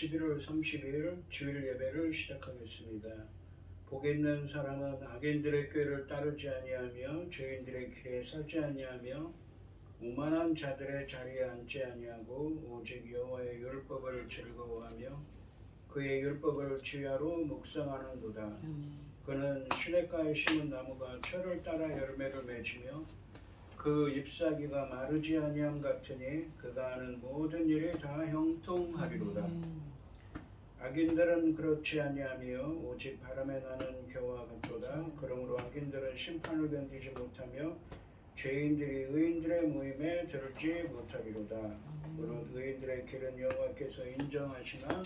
11월 30일 주일 예배를 시작하겠습니다. 복이 있는 사람은 악인들의 꾀를 따르지 아니하며 죄인들의 길에 서지 아니하며 오만한 자들의 자리에 앉지 아니하고 오직 여호와의 율법을 즐거워하며 그의 율법을 주야로 묵상하는도다. 그는 시냇가에 심은 나무가 철을 따라 열매를 맺으며 그 잎사귀가 마르지 아니함 같으니 그가 하는 모든 일이 다 형통하리로다. 악인들은 그렇지 아니하며 오직 바람에 나는 겨와 같도다. 그러므로 악인들은 심판을 견디지 못하며 죄인들이 의인들의 모임에 들지 못하리로다. 물론 의인들의 길은 여호와께서 인정하시나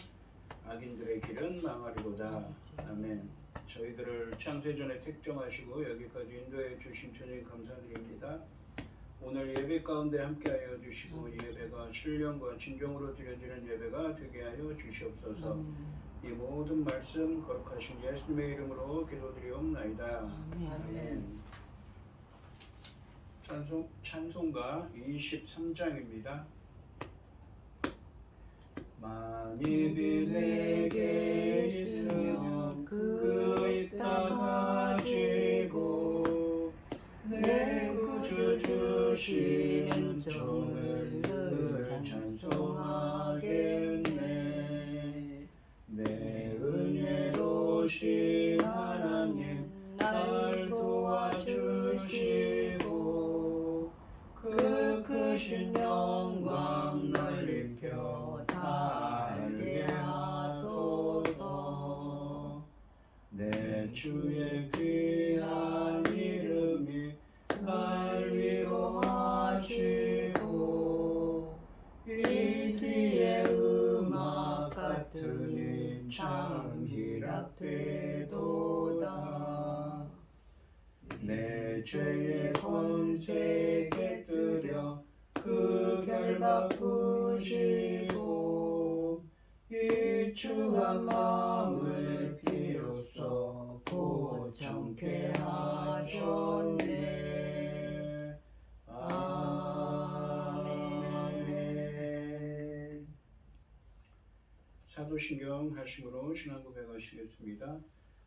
악인들의 길은 망하리로다. 아멘. 저희들을 창세전에 택정하시고 여기까지 인도해 주신 주님 감사드립니다. 오늘 예배 가운데 함께하여 주시고 이 예배가 신령과 진정으로 드려지는 예배가 되게 하여 주시옵소서. 이 모든 말씀 거룩하신 예수님의 이름으로 기도드리옵나이다. 아멘. 찬송가 23장입니다. 만입이 내게 있으면 그 입 다 가지고 내 구주 주신 종을 늘 찬송하겠네. 내 은혜로신 하나님 날 도와주시고 그 크신 영광 넓혀 달게 하소서. 내 주의 귀한 이름이 날 위로하시고 이 뒤에 음악 같으니 참 희락되도다. 내 죄의 권세 깨뜨려 그 결박 푸시고 이 추한 마음을 비로소 고정케 하셨네. 아멘. 사도신경 하심으로 신앙 고백하시겠습니다.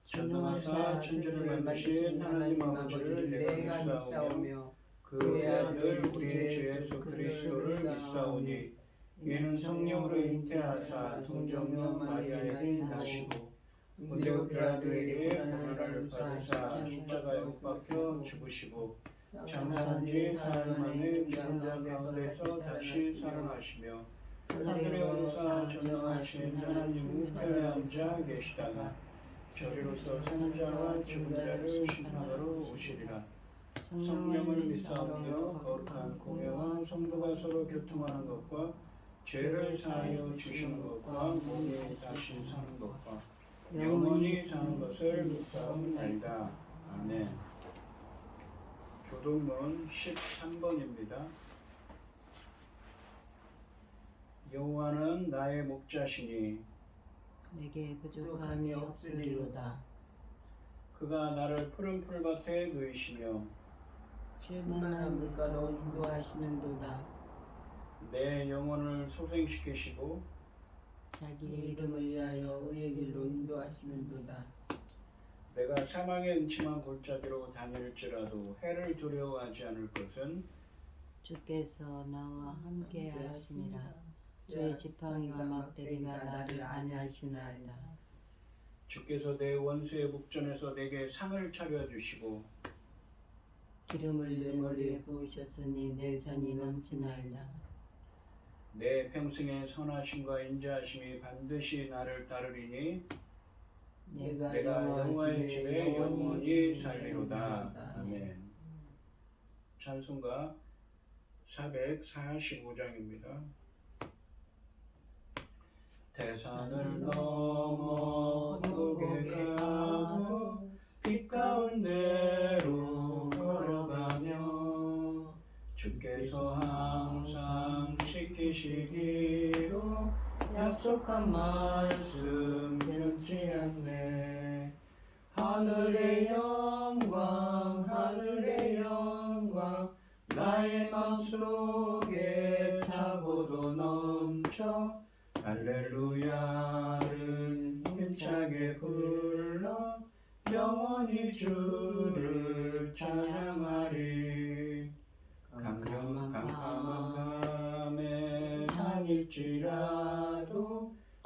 전능하사 천지를 만드신 하나님 아버지를 내가 믿사오며 그의 아들 우리의 주 예수 그리스도를 믿사오니 이는 성령으로 잉태하사 동정녀 마리아에게 나시고 본디오 빌라도에게 고난을 받으사 십자가에 못 박혀 죽으시고 장사한 지 사흘 만에 죽은 자 가운데서 다시 살아나시며 하늘에 오르사 전능하신 하나님 우편에 앉아 계시다가 저리로서 산자와 죽은 자를 심판하러 오시리라. 성령을 믿사오며 거룩한 공회와 성도가 서로 교통하는 것과 죄를 사하여 주시는 것과 몸이 다시 사는 것과 영원히 사는 것을 믿사옵나이다. 아멘. 교독문 13번입니다. 여호와는 나의 목자시니 내게 부족함이 없으리로다. 그가 나를 푸른 풀밭에 누이시며 쉴만한 물가로 인도하시는도다. 내 영혼을 소생시키시고 자기 이름을 위하여 의의 길로 인도하시는도다. 내가 사망의 음침한 골짜기로 다닐지라도 해를 두려워하지 않을 것은 주께서 나와 함께 하심이라. 주의 지팡이와 막대기가 나를 안위하시나이다. 주께서 내 원수의 목전에서 내게 상을 차려주시고 기름을 내 머리에 부으셨으니 내 잔이 넘치나이다. 내 평생의 선하심과 인자하심이 반드시 나를 따르리니 내가 여호와의 집에 영원히 살리로다. 아멘. 찬송가 445장입니다. 대산을 넘어 북에 가도 빛 가운데로 걸어가며 주께서 항상 지키시기로 약속한 말씀 변치 않네. 하늘의 영광 하늘의 영광 나의 맘속에 차고도 넘쳐 할렐루야를 힘차게 불러 영원히 주를 찬양하리. 캄캄한 밤에 다닐지라도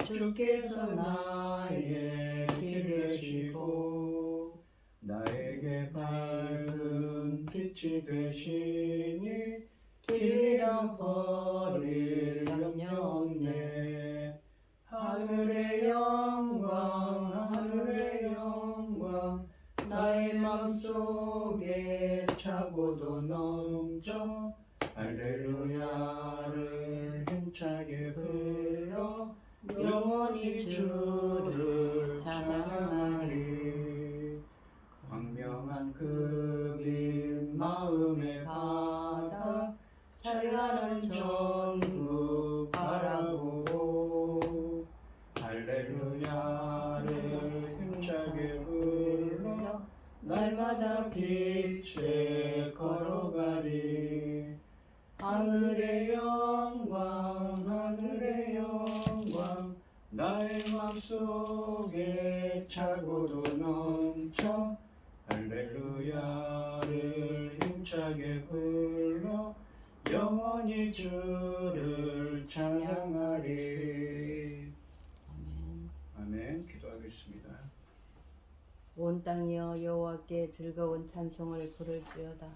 주께서 나의 길 되시고 나에게 밝은 빛이 되시니 길 잃어버릴 염려 없네. 하늘의 영광 하늘의 영광 나의 맘속에 차고도 넘쳐 할렐루야를 힘차게 불러 영원히 주를 찬양하리. 광명한 그 빛 마음의 바다 찬란한 천국 바라보고 할렐루야를 힘차게 불러 날마다 빛에 걸어가리. 하늘의 영광 하늘의 영광 나의 맘속에 차고도 넘쳐 할렐루야를 힘차게 불러 영원히 주를 찬양하리. 아멘. 아멘. 기도하겠습니다. 온 땅이여 여호와께 즐거운 찬송을 부를지어다.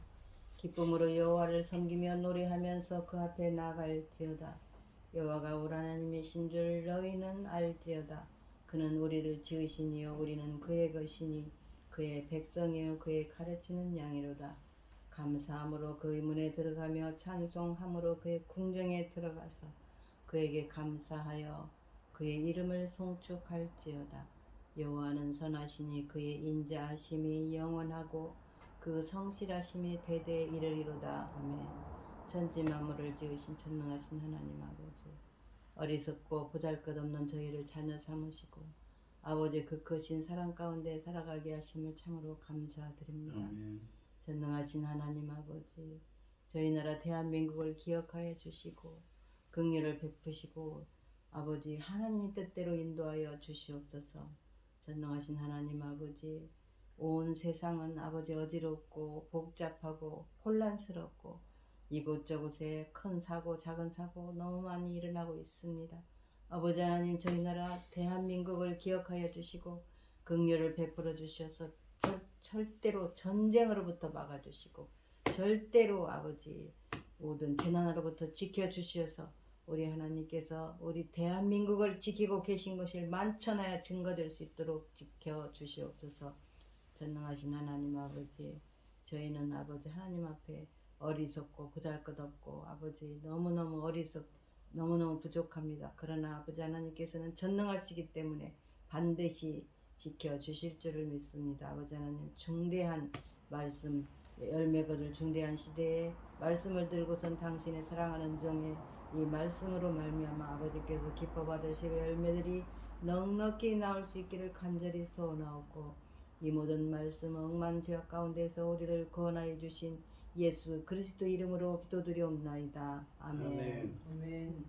기쁨으로 여호와를 섬기며 노래하면서 그 앞에 나갈지어다. 여호와가 올 하나님이신 줄 너희는 알지어다. 그는 우리를 지으시니요 우리는 그의 것이니 그의 백성이요 그의 가르치는 양이로다. 감사함으로 그의 문에 들어가며 찬송함으로 그의 궁정에 들어가서 그에게 감사하여 그의 이름을 송축할지어다. 여호와는 선하시니 그의 인자하심이 영원하고 그 성실하심이 대대에 이르리로다. 아멘. 천지 만물을 지으신 전능하신 하나님 아버지, 어리석고 보잘것없는 저희를 자녀 삼으시고 아버지 그 크신 사랑 가운데 살아가게 하심을 참으로 감사드립니다. 아멘. 전능하신 하나님 아버지, 저희 나라 대한민국을 기억하여 주시고 긍휼을 베푸시고 아버지 하나님의 뜻대로 인도하여 주시옵소서. 전능하신 하나님 아버지, 온 세상은 아버지 어지럽고 복잡하고 혼란스럽고 이곳저곳에 큰 사고 작은 사고 너무 많이 일어나고 있습니다. 아버지 하나님 저희 나라 대한민국을 기억하여 주시고 긍휼을 베풀어 주셔서 절대로 전쟁으로부터 막아주시고 절대로 아버지 모든 재난으로부터 지켜주셔서 우리 하나님께서 우리 대한민국을 지키고 계신 것을 만천하여 증거될 수 있도록 지켜주시옵소서. 전능하신 하나님 아버지, 저희는 아버지 하나님 앞에 어리석고 보잘것없고 아버지 너무너무 너무너무 부족합니다. 그러나 아버지 하나님께서는 전능하시기 때문에 반드시 지켜주실 줄을 믿습니다. 아버지 하나님 중대한 말씀 열매 거둘 중대한 시대에 말씀을 들고선 당신의 사랑하는 종의 이 말씀으로 말미암아 아버지께서 기뻐 받으실 열매들이 넉넉히 나올 수 있기를 간절히 소원하옵고 이 모든 말씀 억만 죄악 가운데서 우리를 구원하여 주신 예수 그리스도 이름으로 기도드리옵나이다. 아멘. 아멘. 아멘.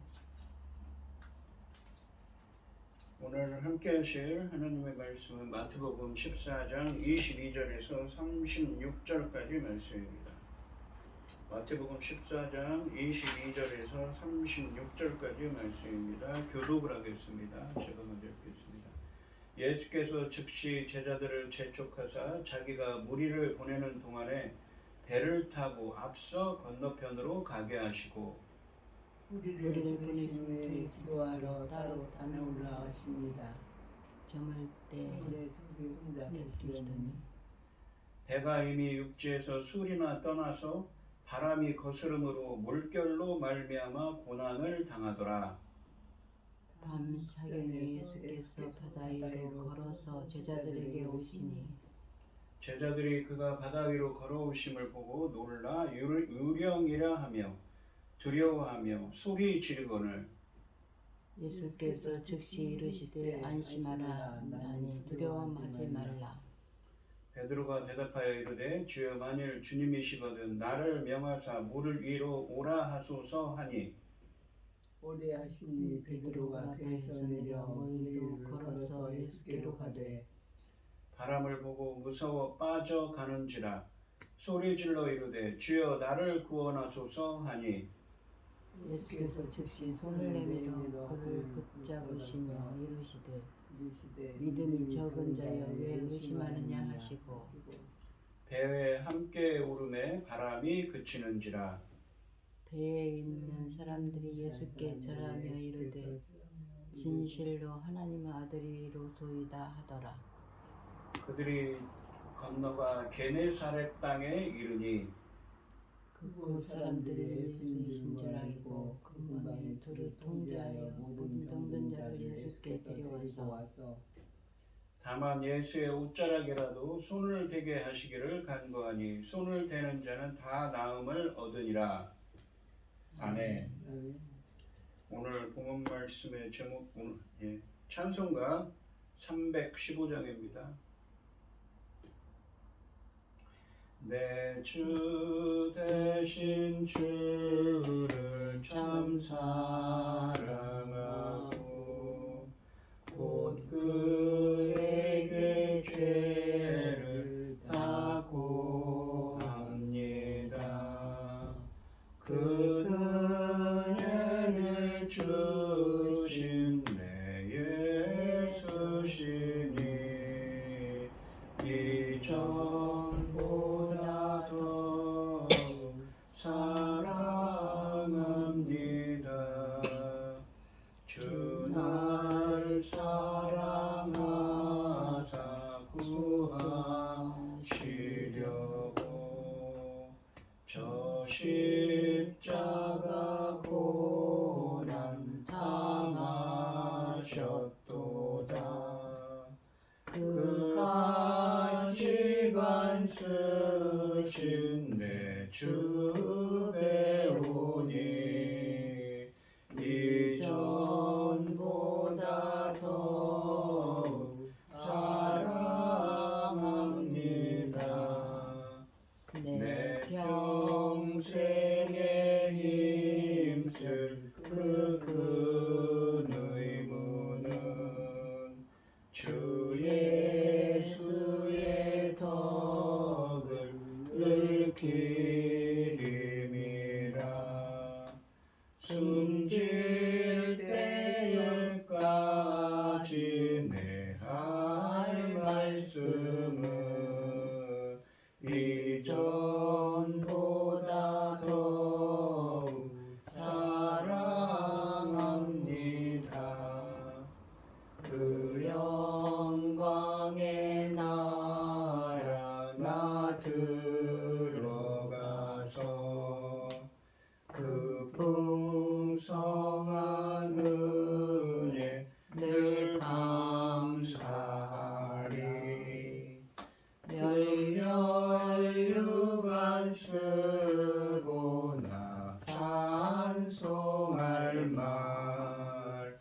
오늘 함께 하실 하나님의 말씀은 마태복음 14장 22절에서 36절까지 말씀입니다. 마태복음 14장 22절에서 36절까지 말씀입니다. 교독을 하겠습니다. 제가 먼저 읽겠습니다. 예수께서 즉시 제자들을 재촉하사 자기가 무리를 보내는 동안에 배를 타고 앞서 건너편으로 가게 하시고 우리를 보내심에 기도하러 따로 산에 올라가시니라. 저물 때 우리 저기 혼자 계시더니 배가 이미 육지에서 술이나 떠나서 바람이 거스름으로 물결로 말미암아 고난을 당하더라. 밤 사경에 예수께서 바다 위로 걸어서 제자들에게 오시니 제자들이 그가 바다 위로 걸어오심을 보고 놀라 유령이라 하며 두려워하며 소리 지르거늘 예수께서 즉시 이르시되 안심하라 나니 두려워하지 말라. 베드로가 대답하여 이르되 주여 만일 주님이시거든 나를 명하사 물을 위로 오라 하소서 하니 오래 하시니 베드로가 배에서 내려 물 위로 걸어서 예수께로 가되 바람을 보고 무서워 빠져가는지라 소리 질러 이르되 주여 나를 구원하소서 하니 예수께서 즉시 손을 내밀어 그를 붙잡으시며 이르시되 믿음이 적은 자여 왜 의심하느냐 하시고 배에 함께 오름에 바람이 그치는지라 배에 있는 사람들이 예수께 절하며 이르되 진실로 하나님의 아들이로소이다 하더라. 그들이 건너가 게네사렛 땅에 이르니 그곳 사람들이 예수인 줄 알고 그 근방에 둘을 통제하여 모든 병든 자를 예수께 데려와서 다만 예수의 옷자락이라도 손을 대게 하시기를 간구하니 손을 대는 자는 다 나음을 얻으니라. 아멘. 오늘 본문 말씀의 제목 찬송가 315장입니다. 내 주 대신 주를 참 사랑하고 곧 그에게 죄를 다 고합니다. 그 은혜를 주신 내 예수시니 이전보다 더 사랑합니다. 주 날 사랑하사 구하시려고 저 십자가 고난 당하셨도다. 그 가시관 쓰신 내 주 배우니 이전보다 더욱 사랑합니다. 내 평생에 힘쓸 그 의무는 주 예수의 덕을 늘 기림이라. 숨질 때까지 내 할 말씀은 이전보다 더욱 사랑합니다. 그 영광의 나라 나 들어가서 그 풍성한 은혜 늘 감사하리. 열렬 유관 쓰고 나 찬송할 말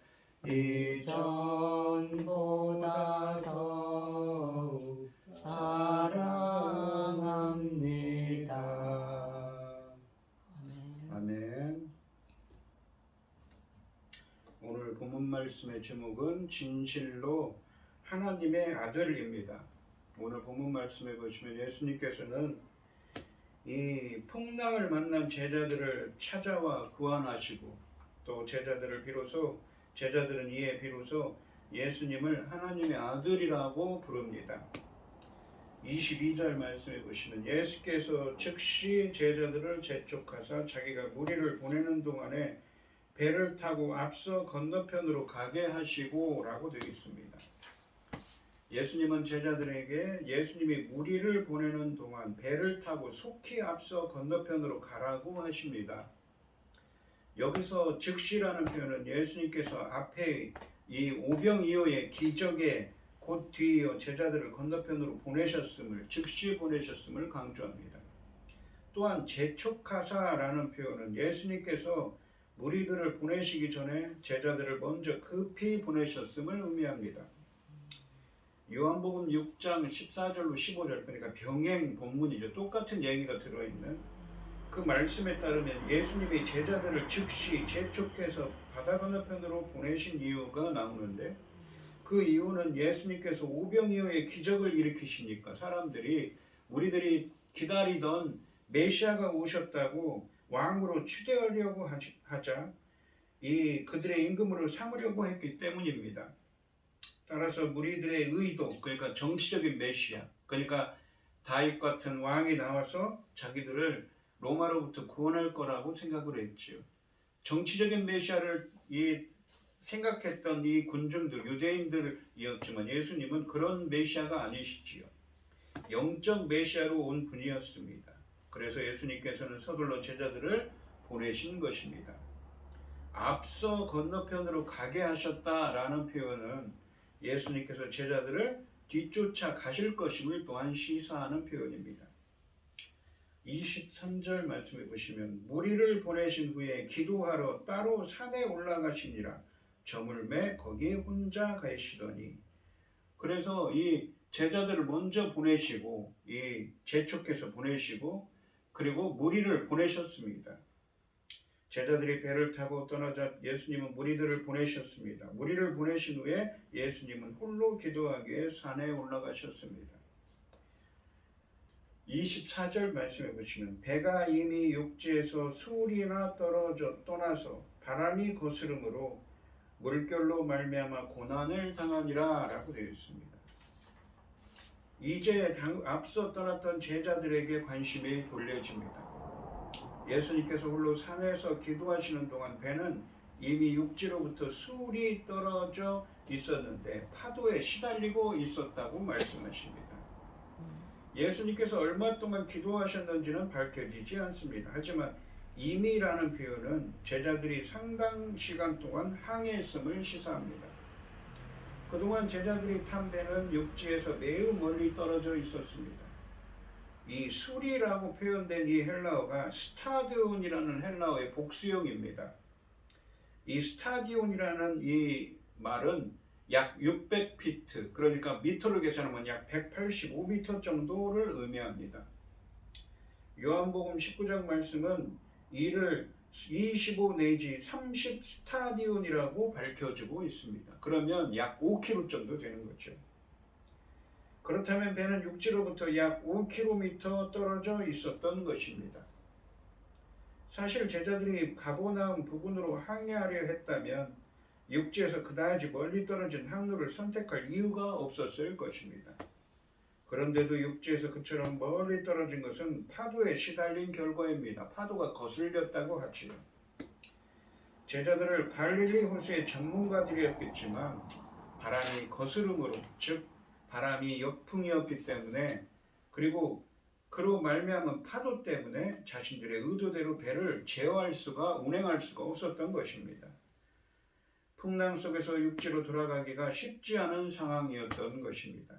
이전보다 더욱 사랑합니다. 아멘. 오늘 본문 말씀의 제목은 진실로 하나님의 아들입니다. 오늘 본문 말씀에 보시면 예수님께서는 이 풍랑을 만난 제자들을 찾아와 구원하시고 또 제자들은 이에 비로소 예수님을 하나님의 아들이라고 부릅니다. 22절 말씀에 보시면 예수께서 즉시 제자들을 재촉하사 자기가 무리를 보내는 동안에 배를 타고 앞서 건너편으로 가게 하시고 라고 되어 있습니다. 예수님은 제자들에게 예수님이 무리를 보내는 동안 배를 타고 속히 앞서 건너편으로 가라고 하십니다. 여기서 즉시라는 표현은 예수님께서 앞에 이 오병이어의 기적에 곧 뒤이어 제자들을 건너편으로 즉시 보내셨음을 강조합니다. 또한 재촉하사라는 표현은 예수님께서 무리들을 보내시기 전에 제자들을 먼저 급히 보내셨음을 의미합니다. 요한복음 6장 14절로 15절 그러니까 병행 본문이죠. 똑같은 얘기가 들어있는 그 말씀에 따르면 예수님이 제자들을 즉시 재촉해서 바다 건너편으로 보내신 이유가 나오는데, 그 이유는 예수님께서 오병이어의 기적을 일으키시니까 사람들이, 우리들이 기다리던 메시아가 오셨다고 왕으로 추대하려고 하자 이 그들의 임금으로 삼으려고 했기 때문입니다. 따라서 무리들의 의도, 그러니까 정치적인 메시아, 그러니까 다윗 같은 왕이 나와서 자기들을 로마로부터 구원할 거라고 생각을 했지요. 정치적인 메시아를 생각했던 이 군중들, 유대인들이었지만 예수님은 그런 메시아가 아니시지요. 영적 메시아로 온 분이었습니다. 그래서 예수님께서는 서둘러 제자들을 보내신 것입니다. 앞서 건너편으로 가게 하셨다라는 표현은 예수님께서 제자들을 뒤쫓아 가실 것임을 또한 시사하는 표현입니다. 23절 말씀해 보시면 무리를 보내신 후에 기도하러 따로 산에 올라가시니라. 저물매 거기에 혼자 가시더니. 그래서 이 제자들을 먼저 보내시고, 이 재촉해서 보내시고, 그리고 무리를 보내셨습니다. 제자들이 배를 타고 떠나자 예수님은 무리들을 보내셨습니다. 무리를 보내신 후에 예수님은 홀로 기도하기 위해 산에 올라가셨습니다. 24절 말씀해 보시면 배가 이미 육지에서 수울이나 떠나서 바람이 거스름으로 물결로 말미암아 고난을 당하니라 라고 되어 있습니다. 이제 앞서 떠났던 제자들에게 관심이 돌려집니다. 예수님께서 홀로 산에서 기도하시는 동안 배는 이미 육지로부터 수울이 떨어져 있었는데 파도에 시달리고 있었다고 말씀하십니다. 예수님께서 얼마 동안 기도하셨는지는 밝혀지지 않습니다. 하지만 이미라는 표현은 제자들이 상당 시간 동안 항해했음을 시사합니다. 그동안 제자들이 탄 배는 육지에서 매우 멀리 떨어져 있었습니다. 이 수리라고 표현된 이 헬라어가 스타디온이라는 헬라어의 복수형입니다. 이 스타디온이라는 이 말은 약 600피트, 그러니까 미터로 계산하면 약 185미터 정도를 의미합니다. 요한복음 19장 말씀은 이를 25 내지 30 스타디온이라고 밝혀주고 있습니다. 그러면 약 5km 정도 되는 거죠. 그렇다면 배는 육지로부터 약 5km 떨어져 있었던 것입니다. 사실 제자들이 가버나움 부근으로 항해하려 했다면 육지에서 그다지 멀리 떨어진 항로를 선택할 이유가 없었을 것입니다. 그런데도 육지에서 그처럼 멀리 떨어진 것은 파도에 시달린 결과입니다. 파도가 거슬렸다고 하지요. 제자들을 갈릴리 호수의 전문가들이었겠지만 바람이 거스름으로, 즉 바람이 역풍이었기 때문에, 그리고 그로 말미암은 파도 때문에 자신들의 의도대로 배를 운행할 수가 없었던 것입니다. 풍랑 속에서 육지로 돌아가기가 쉽지 않은 상황이었던 것입니다.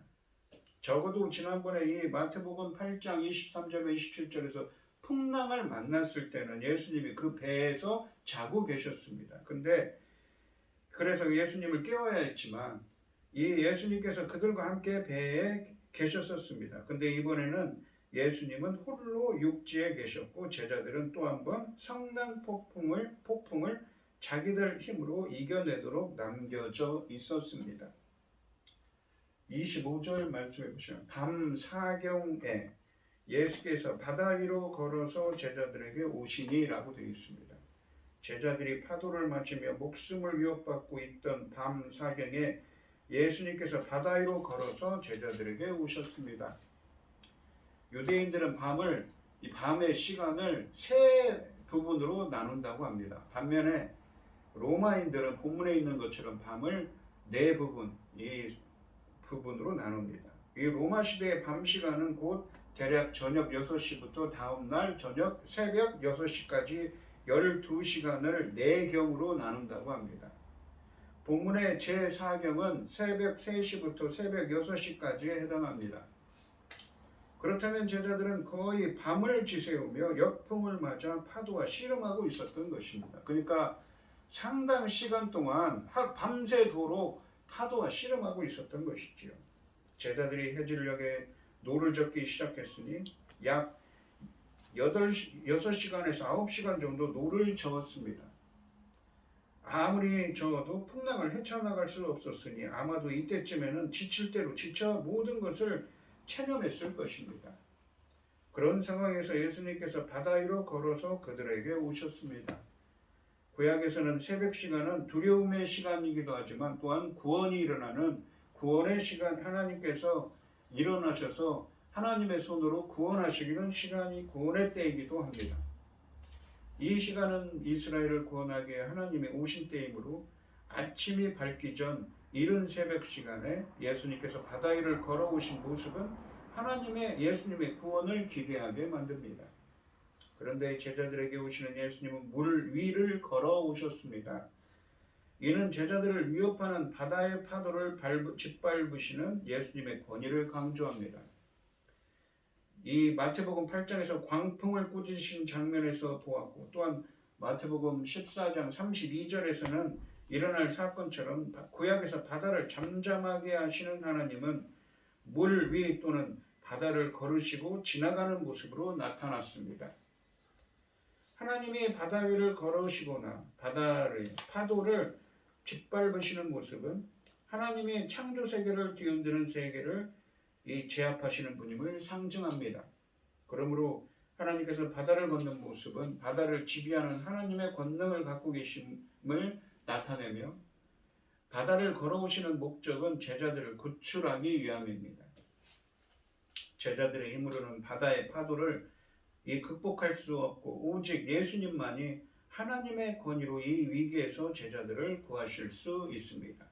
적어도 지난번에 이 마태복음 8장 23절과 27절에서 풍랑을 만났을 때는 예수님이 그 배에서 자고 계셨습니다. 근데 그래서 예수님을 깨워야 했지만 이 예수님께서 그들과 함께 배에 계셨었습니다. 근데 이번에는 예수님은 홀로 육지에 계셨고 제자들은 또 한 번 성난 폭풍을 자기들 힘으로 이겨내도록 남겨져 있었습니다. 25절 말씀해 보시면 밤 사경에 예수께서 바다 위로 걸어서 제자들에게 오시니라고 되어 있습니다. 제자들이 파도를 맞으며 목숨을 위협받고 있던 밤 사경에 예수님께서 바다 위로 걸어서 제자들에게 오셨습니다. 유대인들은 이 밤의 시간을 세 부분으로 나눈다고 합니다. 반면에 로마인들은 본문에 있는 것처럼 밤을 네 부분으로 나눕니다. 이 로마 시대의 밤 시간은 곧 대략 저녁 6시부터 다음날 새벽 6시까지 12시간을 4경으로 나눈다고 합니다. 본문의 제4경은 새벽 3시부터 새벽 6시까지에 해당합니다. 그렇다면 제자들은 거의 밤을 지새우며 역풍을 맞아 파도와 씨름하고 있었던 것입니다. 그러니까 상당 시간 동안 밤새도록 파도와 씨름하고 있었던 것이지요. 제자들이 해질녘에 노를 젓기 시작했으니 약 6시간에서 9시간 정도 노를 저었습니다. 아무리 저어도 풍랑을 헤쳐나갈 수 없었으니 아마도 이때쯤에는 지칠 대로 지쳐 모든 것을 체념했을 것입니다. 그런 상황에서 예수님께서 바다 위로 걸어서 그들에게 오셨습니다. 구약에서는 새벽 시간은 두려움의 시간이기도 하지만 또한 구원이 일어나는 구원의 시간, 하나님께서 일어나셔서 하나님의 손으로 구원하시기는 시간이 구원의 때이기도 합니다. 이 시간은 이스라엘을 구원하기 위해 하나님이 오신 때이므로 아침이 밝기 전 이른 새벽 시간에 예수님께서 바다 위를 걸어오신 모습은 예수님의 구원을 기대하게 만듭니다. 그런데 제자들에게 오시는 예수님은 물 위를 걸어오셨습니다. 이는 제자들을 위협하는 바다의 파도를 짓밟으시는 예수님의 권위를 강조합니다. 이 마태복음 8장에서 광풍을 꾸짖으신 장면에서 보았고 또한 마태복음 14장 32절에서는 일어날 사건처럼 구약에서 바다를 잠잠하게 하시는 하나님은 물 위 또는 바다를 걸으시고 지나가는 모습으로 나타났습니다. 하나님이 바다 위를 걸으시거나 파도를 짓밟으시는 모습은 하나님이 창조 세계를 뒤흔드는 세계를 제압하시는 분임을 상징합니다. 그러므로 하나님께서 바다를 걷는 모습은 바다를 지배하는 하나님의 권능을 갖고 계심을 나타내며 바다를 걸어오시는 목적은 제자들을 구출하기 위함입니다. 제자들의 힘으로는 바다의 파도를 극복할 수 없고 오직 예수님만이 하나님의 권위로 이 위기에서 제자들을 구하실 수 있습니다.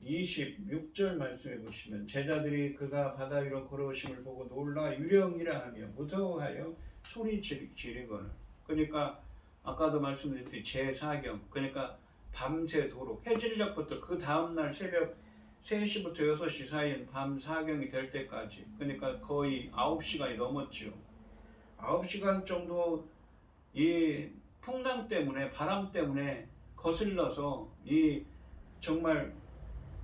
26절 말씀해 보시면 제자들이 그가 바다 위로 걸어오심을 보고 놀라 유령이라 하며 무서워하여 소리 지르거늘. 그러니까 아까도 말씀드렸듯이 제4경, 그러니까 밤새도록 해질녘부터 그 다음날 새벽 3시부터 6시 사이인 밤 4경이 될 때까지, 그러니까 거의 9시간이 넘었죠. 9시간 정도 이 풍랑 때문에, 바람 때문에 거슬러서 정말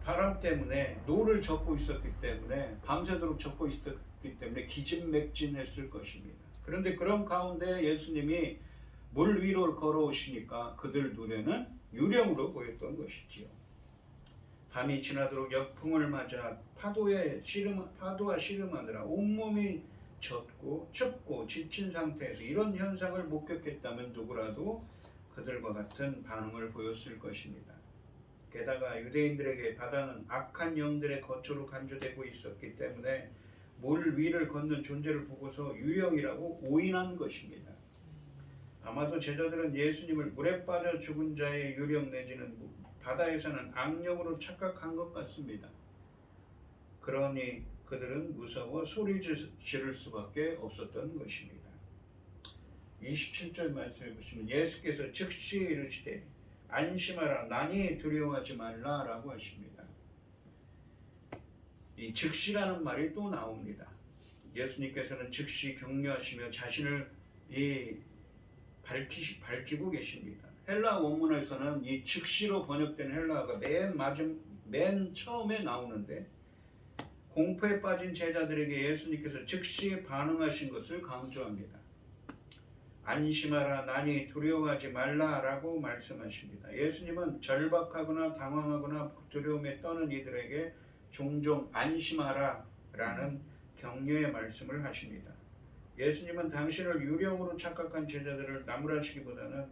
바람 때문에 노를 젓고 있었기 때문에, 밤새도록 젓고 있었기 때문에 기진맥진했을 것입니다. 그런데 그런 가운데 예수님이 물 위로 걸어오시니까 그들 눈에는 유령으로 보였던 것이지요. 밤이 지나도록 역풍을 맞아 파도와 씨름하느라 온몸이 젖고 춥고 지친 상태에서 이런 현상을 목격했다면 누구라도 그들과 같은 반응을 보였을 것입니다. 게다가 유대인들에게 바다는 악한 영들의 거처로 간주되고 있었기 때문에 물 위를 걷는 존재를 보고서 유령이라고 오인한 것입니다. 아마도 제자들은 예수님을 물에 빠져 죽은 자의 유령 내지는 바다에 사는 악령으로 착각한 것 같습니다. 그러니 그들은 무서워 소리 지를 수밖에 없었던 것입니다. 27절 말씀해 보시면 예수께서 즉시 이르시되 안심하라 나니 두려워하지 말라라고 하십니다. 이 즉시라는 말이 또 나옵니다. 예수님께서는 즉시 격려하시며 자신을 밝히고 계십니다. 헬라 원문에서는 이 즉시로 번역된 헬라어가 맨 처음에 나오는데 공포에 빠진 제자들에게 예수님께서 즉시 반응하신 것을 강조합니다. 안심하라 나니 두려워하지 말라라고 말씀하십니다. 예수님은 절박하거나 당황하거나 두려움에 떠는 이들에게 종종 안심하라라는 격려의 말씀을 하십니다. 예수님은 당신을 유령으로 착각한 제자들을 나무라시기보다는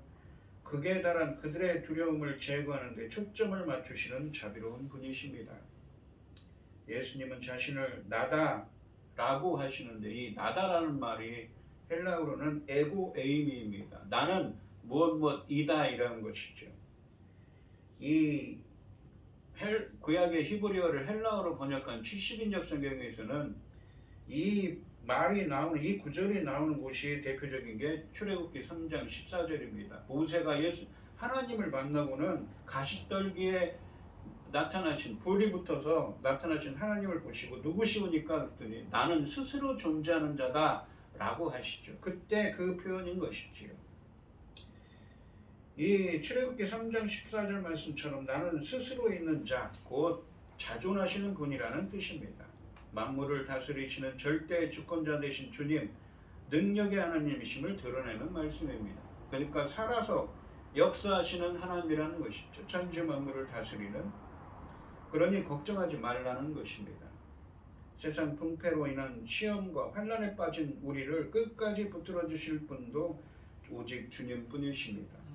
극에 달한 그들의 두려움을 제거하는 데 초점을 맞추시는 자비로운 분이십니다. 예수님은 자신을 나다라고 하시는데 이 나다라는 말이 헬라어로는 에고 에이미입니다. 나는 무엇이다 이라는 것이죠. 이 구약의 히브리어를 헬라어로 번역한 70인역 성경에서는 이 말이 나오는 이 구절이 나오는 곳이 대표적인 게 출애굽기 3장 14절입니다. 모세가 하나님을 만나고는 가시떨기에 불이 붙어서 나타나신 하나님을 보시고 누구시오니까 그랬더니 나는 스스로 존재하는 자다 라고 하시죠. 그때 그 표현인 것이지요. 이 출애굽기 3장 14절 말씀처럼 나는 스스로 있는 자, 곧 자존하시는 분이라는 뜻입니다. 만물을 다스리시는 절대 주권자 되신 주님, 능력의 하나님이심을 드러내는 말씀입니다. 그러니까 살아서 역사하시는 하나님이라는 것이죠. 천지 만물을 다스리는. 그러니 걱정하지 말라는 것입니다. 세상 풍패로 인한 시험과 환난에 빠진 우리를 끝까지 붙들어 주실 분도 오직 주님뿐이십니다.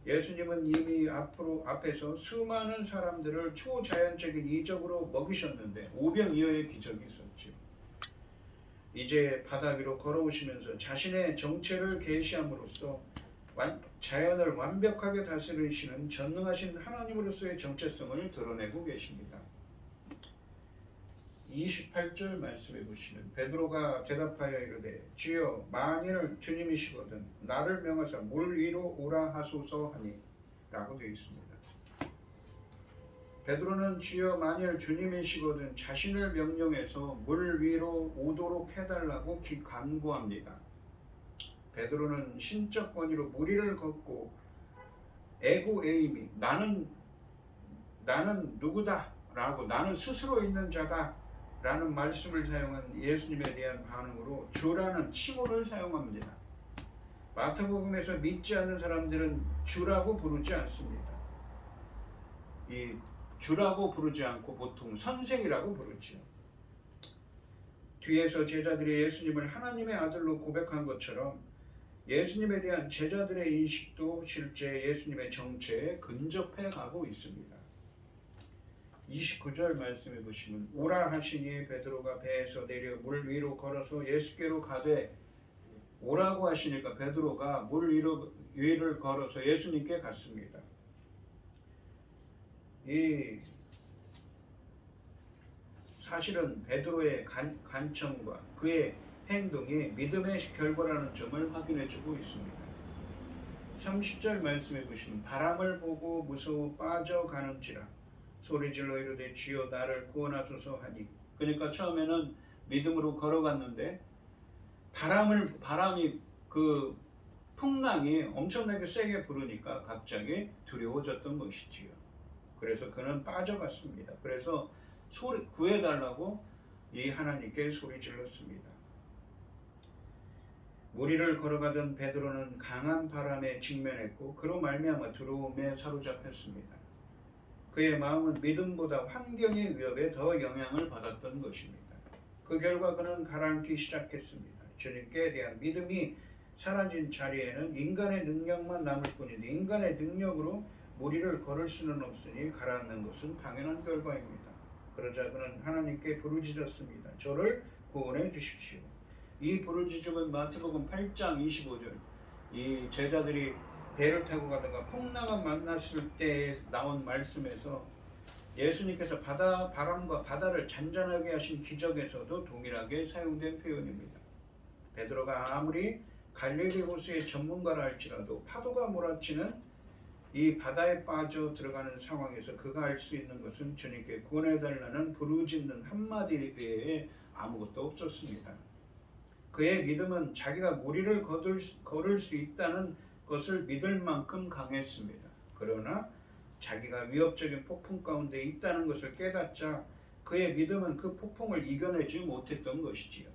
예수님은 이미 앞에서 수많은 사람들을 초자연적인 이적으로 먹이셨는데 오병이어의 기적이 있었죠. 이제 바다 위로 걸어오시면서 자신의 정체를 계시함으로써 자연을 완벽하게 다스리시는 전능하신 하나님으로서의 정체성을 드러내고 계십니다. 28절 말씀해 보시면 베드로가 대답하여 이르되 주여 만일 주님이시거든 나를 명하사 물 위로 오라 하소서 하니 라고 되어 있습니다. 베드로는 주여 만일 주님이시거든 자신을 명령해서 물 위로 오도록 해달라고 간구합니다. 베드로는 신적 권위로 무리를 걷고 에고에이미 나는 누구다 라고 나는 스스로 있는 자다 라는 말씀을 사용한 예수님에 대한 반응으로 주라는 칭호를 사용합니다. 마태복음에서 믿지 않는 사람들은 주라고 부르지 않습니다. 이 주라고 부르지 않고 보통 선생이라고 부르죠. 뒤에서 제자들이 예수님을 하나님의 아들로 고백한 것처럼 예수님에 대한 제자들의 인식도 실제 예수님의 정체에 근접해 가고 있습니다. 29절 말씀해 보시면 오라 하시니 베드로가 배에서 내려 물 위로 걸어서 예수께로 가되 오라고 하시니까 베드로가 물 위를 걸어서 예수님께 갔습니다. 이 사실은 베드로의 간청과 그의 행동이 믿음의 결과라는 점을 확인해 주고 있습니다. 30절 말씀해 보시면 바람을 보고 무서워 빠져가는지라 소리질러 이르되 주여 나를 구원하소서 하니. 그러니까 처음에는 믿음으로 걸어갔는데 바람이 그 풍랑이 엄청나게 세게 부르니까 갑자기 두려워졌던 것이지요. 그래서 그는 빠져갔습니다. 그래서 구해달라고 이 하나님께 소리질렀습니다. 무리를 걸어가던 베드로는 강한 바람에 직면했고 그로 말미암아 두려움에 사로잡혔습니다. 그의 마음은 믿음보다 환경의 위협에 더 영향을 받았던 것입니다. 그 결과 그는 가라앉기 시작했습니다. 주님께 대한 믿음이 사라진 자리에는 인간의 능력만 남을 뿐인데 인간의 능력으로 무리를 걸을 수는 없으니 가라앉는 것은 당연한 결과입니다. 그러자 그는 하나님께 부르짖었습니다. 저를 구원해 주십시오. 이 부르짖음은 마태복음 8장 25절 이 제자들이 배를 타고 가다가 풍랑을 만났을 때 나온 말씀에서 예수님께서 바람과 바다를 잔잔하게 하신 기적에서도 동일하게 사용된 표현입니다. 베드로가 아무리 갈릴리 호수의 전문가라 할지라도 파도가 몰아치는 이 바다에 빠져 들어가는 상황에서 그가 할 수 있는 것은 주님께 구원해달라는 부르짖는 한마디 외에 아무것도 없었습니다. 그의 믿음은 자기가 무리를 걸을 수 있다는 것을 믿을 만큼 강했습니다. 그러나 자기가 위협적인 폭풍 가운데 있다는 것을 깨닫자 그의 믿음은 그 폭풍을 이겨내지 못했던 것이지요.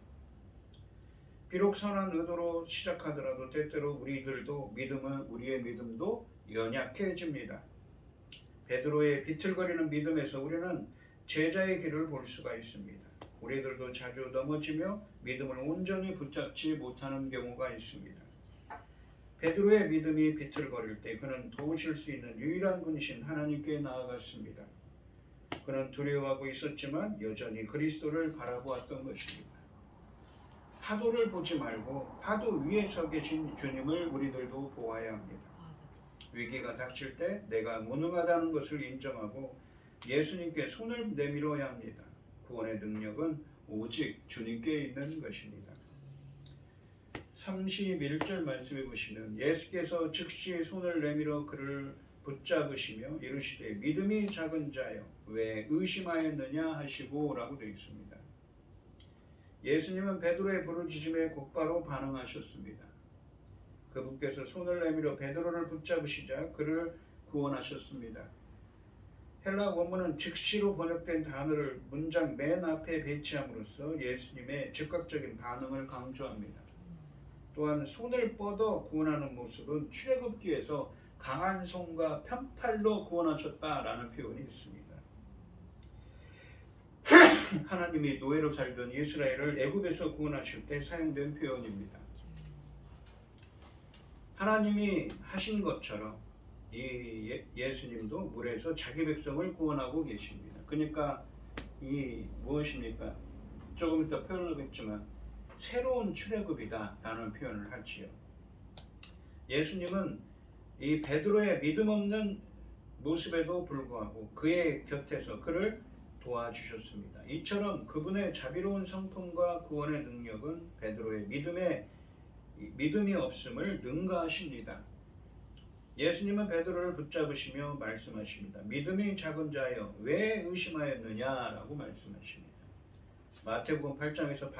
비록 선한 의도로 시작하더라도 때때로 우리의 믿음도 연약해집니다. 베드로의 비틀거리는 믿음에서 우리는 제자의 길을 볼 수가 있습니다. 우리들도 자주 넘어지며 믿음을 온전히 붙잡지 못하는 경우가 있습니다. 베드로의 믿음이 비틀거릴 때 그는 도우실 수 있는 유일한 분이신 하나님께 나아갔습니다. 그는 두려워하고 있었지만 여전히 그리스도를 바라보았던 것입니다. 파도를 보지 말고 파도 위에 서 계신 주님을 우리들도 보아야 합니다. 위기가 닥칠 때 내가 무능하다는 것을 인정하고 예수님께 손을 내밀어야 합니다. 구원의 능력은 오직 주님께 있는 것입니다. 31절 말씀해 보시면 예수께서 즉시 손을 내밀어 그를 붙잡으시며 이르시되 믿음이 작은 자여 왜 의심하였느냐 하시고 라고 되어 있습니다. 예수님은 베드로의 부르짖음에 곧바로 반응하셨습니다. 그분께서 손을 내밀어 베드로를 붙잡으시자 그를 구원하셨습니다. 헬라 원문은 즉시로 번역된 단어를 문장 맨 앞에 배치함으로써 예수님의 즉각적인 반응을 강조합니다. 또한 손을 뻗어 구원하는 모습은 출애굽기에서 강한 손과 편팔로 구원하셨다라는 표현이 있습니다. 하나님이 노예로 살던 이스라엘을 애굽에서 구원하실 때 사용된 표현입니다. 하나님이 하신 것처럼 이 예수님도 물에서 자기 백성을 구원하고 계십니다. 그러니까 이 무엇입니까? 조금 이따 표현하겠지만 새로운 출애굽이다 라는 표현을 하지요. 예수님은 이 베드로의 믿음 없는 모습에도 불구하고 그의 곁에서 그를 도와주셨습니다. 이처럼 그분의 자비로운 성품과 구원의 능력은 베드로의 믿음이 없음을 능가하십니다. 예수님은 베드로를 붙잡으시며 말씀하십니다. 믿음이 작은 자여 왜 의심하였느냐라고 말씀하십니다. 마태복음 8장에서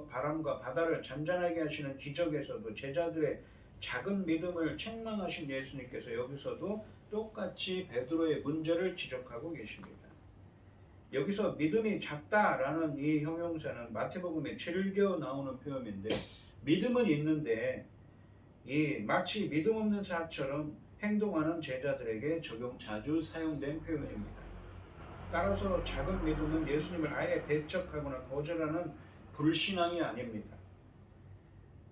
바람과 바다를 잔잔하게 하시는 기적에서도 제자들의 작은 믿음을 책망하신 예수님께서 여기서도 똑같이 베드로의 문제를 지적하고 계십니다. 여기서 믿음이 작다라는 이 형용사는 마태복음에 즐겨 나오는 표현인데 믿음은 있는데 마치 믿음 없는 사처럼 행동하는 제자들에게 자주 사용된 표현입니다. 따라서 작은 믿음은 예수님을 아예 배척하거나 거절하는 불신앙이 아닙니다.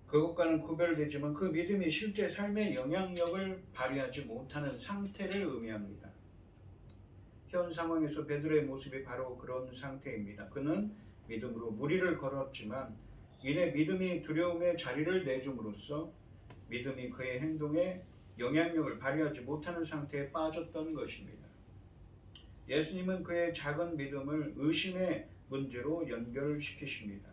그것과는 구별되지만 그 믿음이 실제 삶의 영향력을 발휘하지 못하는 상태를 의미합니다. 현 상황에서 베드로의 모습이 바로 그런 상태입니다. 그는 믿음으로 무리를 걸었지만 이내 믿음이 두려움의 자리를 내줌으로써 믿음이 그의 행동에 영향력을 발휘하지 못하는 상태에 빠졌던 것입니다. 예수님은 그의 작은 믿음을 의심의 문제로 연결시키십니다.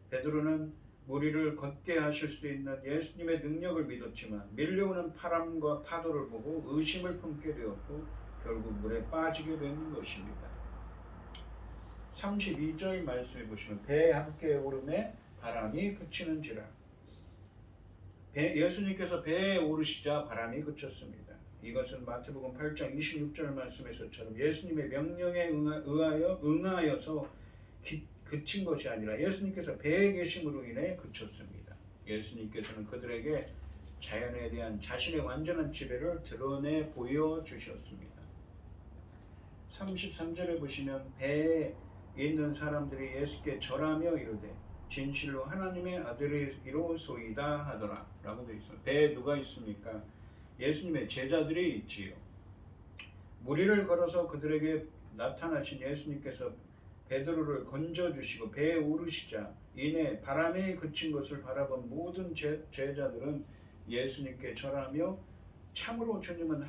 베드로는 무리를 걷게 하실 수 있는 예수님의 능력을 믿었지만 밀려오는 바람과 파도를 보고 의심을 품게 되었고 결국 물에 빠지게 된 것입니다. 32절 말씀해 보시면 배 함께 오름에 바람이 그치는지라. 예수님께서 배에 오르시자 바람이 그쳤습니다. 이것은 마태복음 8장 26절 말씀에서처럼 예수님의 명령에 응하여서 그친 것이 아니라 예수님께서 배에 계심으로 인해 그쳤습니다. 예수님께서는 그들에게 자연에 대한 자신의 완전한 지배를 드러내 보여주셨습니다. 33절에 보시면 배에 있는 사람들이 예수께 절하며 이르되 진실로 하나님의 아들이로소이다 하더라 라고 되어 있습니다. 배에 누가 있습니까? 예수님의 제자들이 있지요. 무리를 걸어서 그들에게 나타나신 예수님께서 베드로를 건져주시고 배에 오르시자 이내 바람이 그친 것을 바라본 모든 제자들은 예수님께 절하며 참으로 주님은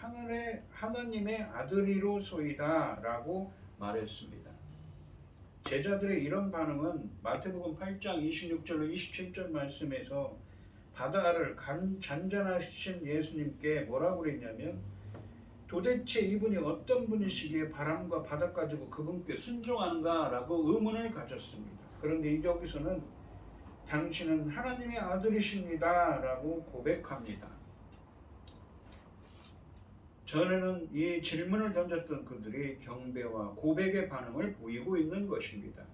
하나님의 아들이로소이다 라고 말했습니다. 제자들의 이런 반응은 마태복음 8장 26절로 27절 말씀에서 바다를 잔잔하신 예수님께 뭐라고 그랬냐면 도대체 이분이 어떤 분이시기에 바람과 바다 가지고 그분께 순종하는가 라고 의문을 가졌습니다. 그런데 여기서는 당신은 하나님의 아들이십니다 라고 고백합니다. 전에는 이 질문을 던졌던 그들이 경배와 고백의 반응을 보이고 있는 것입니다.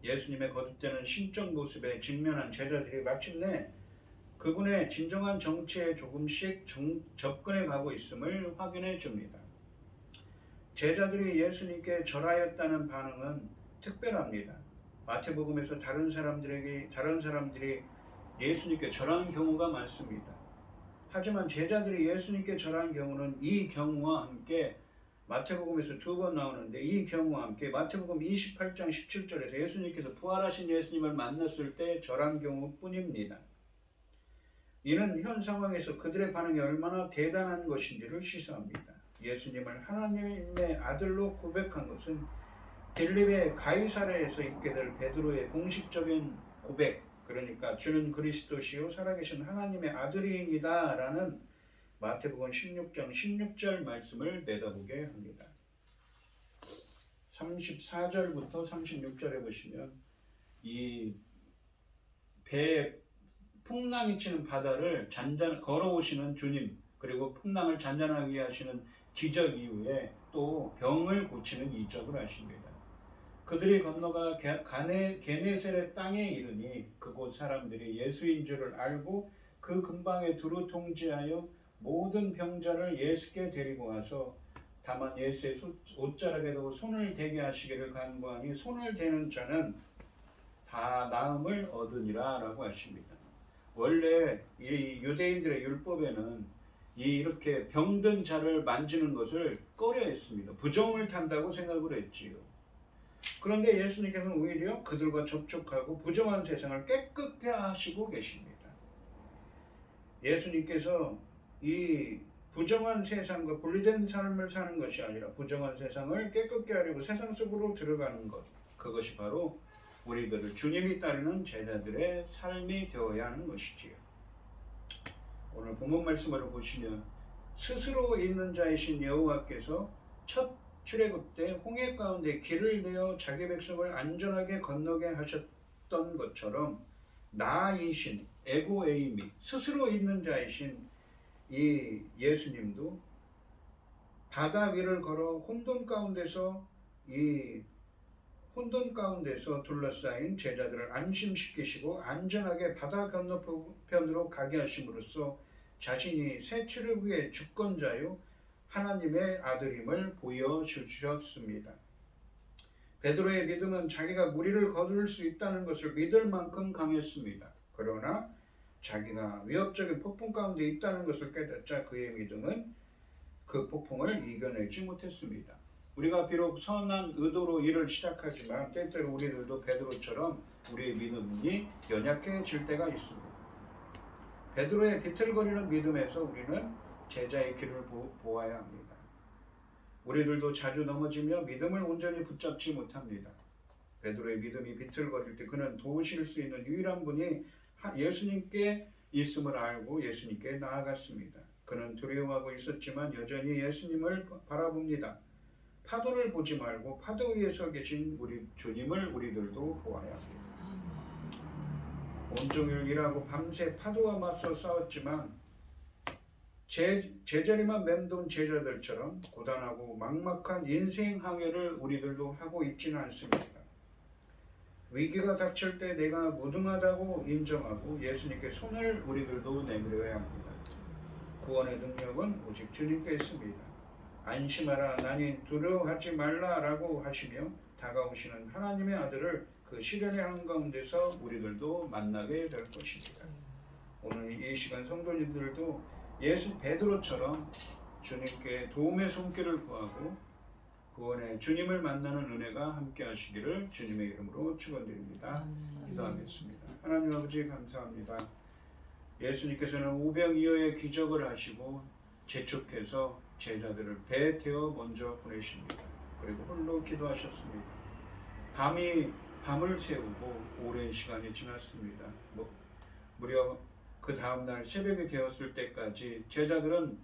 예수님의 거듭되는 신적 모습에 직면한 제자들이 마침내 그분의 진정한 정체에 조금씩 접근해 가고 있음을 확인해 줍니다. 제자들이 예수님께 절하였다는 반응은 특별합니다. 마태복음에서 다른 사람들이 예수님께 절한 경우가 많습니다. 하지만 제자들이 예수님께 절한 경우는 이 경우와 함께 마태복음에서 2번 나오는데 이 경우와 함께 마태복음 28장 17절에서 예수님께서 부활하신 예수님을 만났을 때 절한 경우뿐입니다. 이는 현 상황에서 그들의 반응이 얼마나 대단한 것인지를 시사합니다. 예수님을 하나님의 아들로 고백한 것은 빌립의 가이사랴에서 있게 될 베드로의 공식적인 고백, 그러니까 주는 그리스도시요 살아계신 하나님의 아들이입니다 라는 마태복음 16장 16절 말씀을 내다보게 합니다. 34절부터 36절에 보시면 이 배에 풍랑이 치는 바다를 걸어오시는 주님, 그리고 풍랑을 잔잔하게 하시는 기적 이후에 또 병을 고치는 이적을 하십니다. 그들이 건너가 게네사렛 땅에 이르니 그곳 사람들이 예수인 줄을 알고 그 근방에 두루 통지하여 모든 병자를 예수께 데리고 와서 다만 예수의 옷자락에도 손을 대게 하시기를 간구하니 손을 대는 자는 다 나음을 얻으니라 라고 하십니다. 원래 이 유대인들의 율법에는 이렇게 병든 자를 만지는 것을 꺼려했습니다. 부정을 탄다고 생각을 했지요. 그런데 예수님께서는 오히려 그들과 접촉하고 부정한 세상을 깨끗게 하시고 계십니다. 예수님께서 이 부정한 세상과 분리된 삶을 사는 것이 아니라 부정한 세상을 깨끗게 하려고 세상 속으로 들어가는 것, 그것이 바로 우리들을 주님이 따르는 제자들의 삶이 되어야 하는 것이지요. 오늘 본문 말씀으로 보시면 스스로 있는 자이신 여호와께서 첫 출애굽 때 홍해 가운데 길을 내어 자기 백성을 안전하게 건너게 하셨던 것처럼 나이신 에고에이미 스스로 있는 자이신 이 예수님도 바다 위를 걸어 혼돈 가운데서 둘러싸인 제자들을 안심시키시고 안전하게 바다 건너편으로 가게 하심으로써 자신이 새 출애굽의 주권자요 하나님의 아들임을 보여주셨습니다. 베드로의 믿음은 자기가 무리를 거둘 수 있다는 것을 믿을 만큼 강했습니다. 그러나 자기가 위협적인 폭풍 가운데 있다는 것을 깨닫자 그의 믿음은 그 폭풍을 이겨내지 못했습니다. 우리가 비록 선한 의도로 일을 시작하지만 때때로 우리들도 베드로처럼 우리의 믿음이 연약해질 때가 있습니다. 베드로의 비틀거리는 믿음에서 우리는 제자의 길을 보아야 합니다. 우리들도 자주 넘어지며 믿음을 온전히 붙잡지 못합니다. 베드로의 믿음이 비틀거릴 때 그는 도우실 수 있는 유일한 분이 예수님께 있음을 알고 예수님께 나아갔습니다. 그는 두려워하고 있었지만 여전히 예수님을 바라봅니다. 파도를 보지 말고 파도 위에 서 계신 우리 주님을 우리들도 보아야 합니다. 온종일 일하고 밤새 파도와 맞서 싸웠지만 제자리만 맴돈 제자들처럼 고단하고 막막한 인생 항해를 우리들도 하고 있지는 않습니다. 위기가 닥칠 때 내가 무능하다고 인정하고 예수님께 손을 우리들도 내밀어야 합니다. 구원의 능력은 오직 주님께 있습니다. 안심하라 나니 두려워하지 말라라고 하시며 다가오시는 하나님의 아들을 그 시련의 한가운데서 우리들도 만나게 될 것입니다. 오늘 이 시간 성도님들도 예수 베드로처럼 주님께 도움의 손길을 구하고 구원의 주님을 만나는 은혜가 함께 하시기를 주님의 이름으로 축원드립니다. 기도하겠습니다. 하나님 아버지 감사합니다. 예수님께서는 오병이어의 기적을 하시고 재촉해서 제자들을 배에 태워 먼저 보내십니다. 그리고 홀로 기도하셨습니다. 밤을 새우고 오랜 시간이 지났습니다. 무려 그 다음날 새벽이 되었을 때까지 제자들은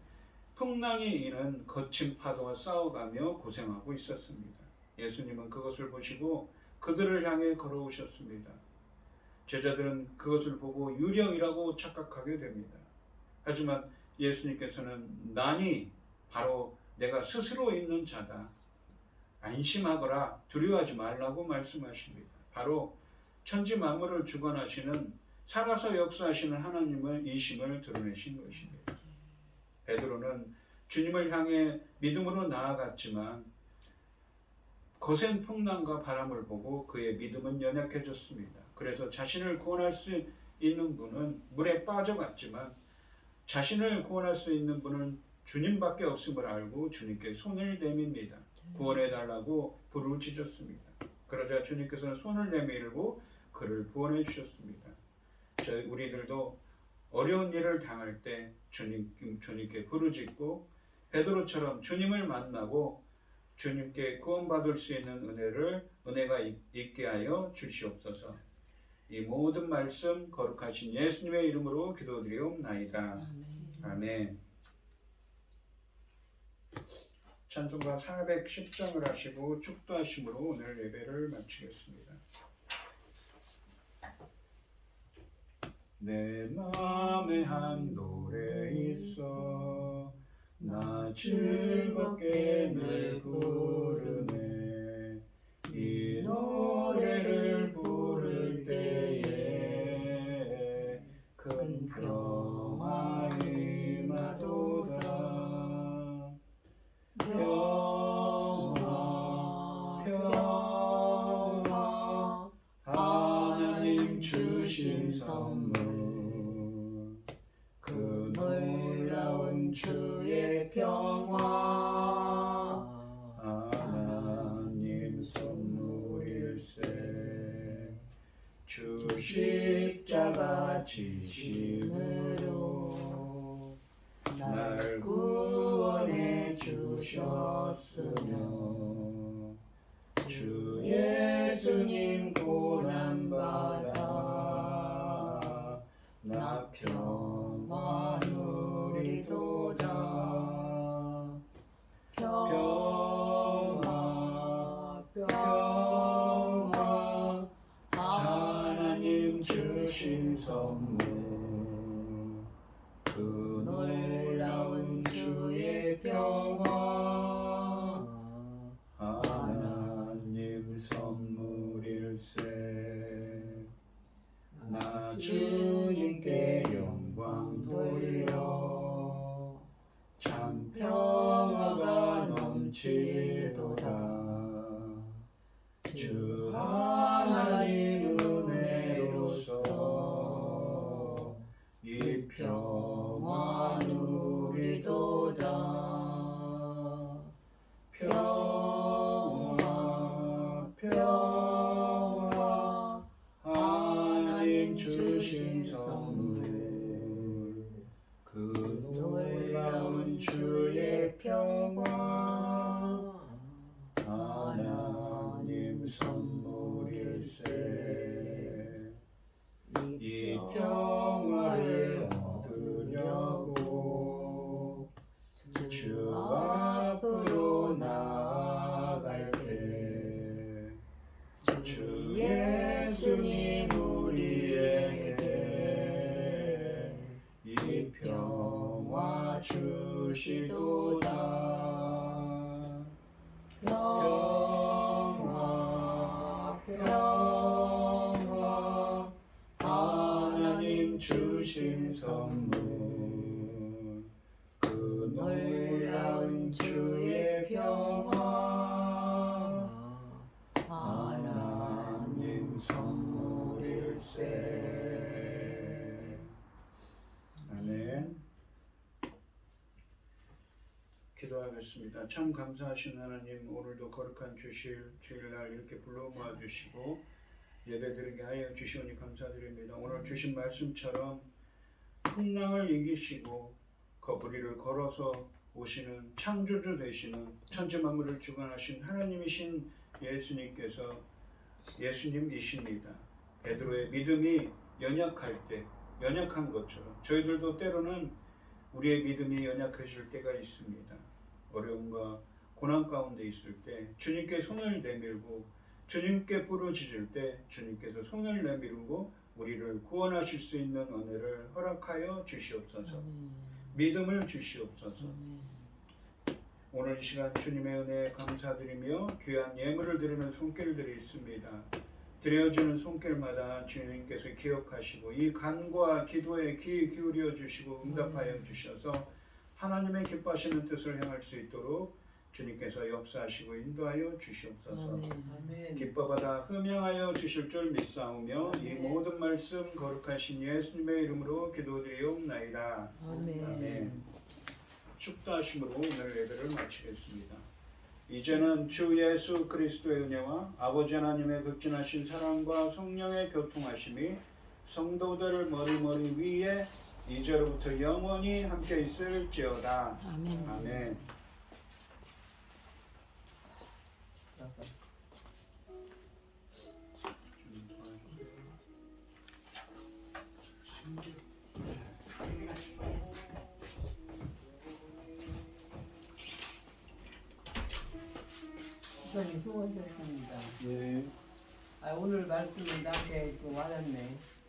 풍랑이 이는 거친 파도와 싸워가며 고생하고 있었습니다. 예수님은 그것을 보시고 그들을 향해 걸어오셨습니다. 제자들은 그것을 보고 유령이라고 착각하게 됩니다. 하지만 예수님께서는 난이 바로 내가 스스로 있는 자다. 안심하거라 두려워하지 말라고 말씀하십니다. 바로 천지 만물을 주관하시는 살아서 역사하시는 하나님의 이심을 드러내신 것입니다. 베드로는 주님을 향해 믿음으로 나아갔지만 거센 풍랑과 바람을 보고 그의 믿음은 연약해졌습니다. 그래서 자신을 구원할 수 있는 분은 물에 빠져갔지만 자신을 구원할 수 있는 분은 주님밖에 없음을 알고 주님께 손을 내밉니다. 구원해달라고 부르짖 짖었습니다. 그러자 주님께서는 손을 내밀고 그를 구원해 주셨습니다. 우리들도 어려운 일을 당할 때 주님께 부르짖고 베드로처럼 주님을 만나고 주님께 구원받을 수 있는 은혜가 있게 하여 주시옵소서. 이 모든 말씀 거룩하신 예수님의 이름으로 기도드리옵나이다. 아멘. 찬송가 410장을 하시고 축도하심으로 오늘 예배를 마치겠습니다. 내 마음에 한 노래 있어 나 즐겁게 늘 부르네. 이 노래를 부를 때에 큰 평화 임하도다. 평화 평화 하나님 주신 선물, 그 놀라운 주의 평화 하나님 선물일세. 주 십자가 지심으로 날 구원해 주셨으며 주 예수님 고난받아 나 평화 누리도다. 평화 평화 하나님 주신 선물, 그 놀라운 주의 평화 하나님 선물일세. 나 주님께 영광 돌려 참 평화가 넘치도다. 주 하나님 은혜로서 이 평화 누리도다. 평화 평화 하나님 주신 선물, 그 놀라운 주의 평화 하나님 선물일세. 이 평화를 얻으려고 주 앞으로 나아갈 때 주 예수님 우리에게 이 평화 주시도다. 평화 평화 하나님 주신 선물, 그 놀라운 주의 평화 하나님 선물일세. 아멘. 기도하겠습니다. 참 감사하신 하나님, 오늘도 거룩한 주일날 이렇게 불러 모아주시고 예배드리게 하여 주시오니 감사드립니다. 오늘 주신 말씀처럼 풍랑을 이기시고 거부리를 걸어서 오시는 창조주 되시는 천지 만물을 주관하신 하나님이신 예수님께서 예수님이십니다. 베드로의 믿음이 연약할 때 연약한 것처럼 저희들도 때로는 우리의 믿음이 연약해질 때가 있습니다. 어려움과 고난 가운데 있을 때 주님께 손을 내밀고 주님께 부르짖을 때 주님께서 손을 내밀고 우리를 구원하실 수 있는 은혜를 허락하여 주시옵소서. 믿음을 주시옵소서. 오늘 이 시간 주님의 은혜에 감사드리며 귀한 예물을 드리는 손길들이 있습니다. 드려지는 손길마다 주님께서 기억하시고 이 간과 기도에 귀 기울여 주시고 응답하여 주셔서 하나님의 기뻐하시는 뜻을 행할 수 있도록 주님께서 역사하시고 인도하여 주시옵소서. 아멘. 기뻐받아 흠양하여 주실 줄 믿사오며 이 모든 말씀 거룩하신 예수님의 이름으로 기도드리옵나이다. 아멘. 축도하심으로 오늘 예배를 마치겠습니다. 이제는 주 예수 그리스도의 은혜와 아버지 하나님의 극진하신 사랑과 성령의 교통하심이 성도들 머리 위에 이제로부터 영원히 함께 있을지어다. 아멘. 아멘. 목사님 수고하셨습니다. 네. 오늘 말씀이 나한테 와닿네.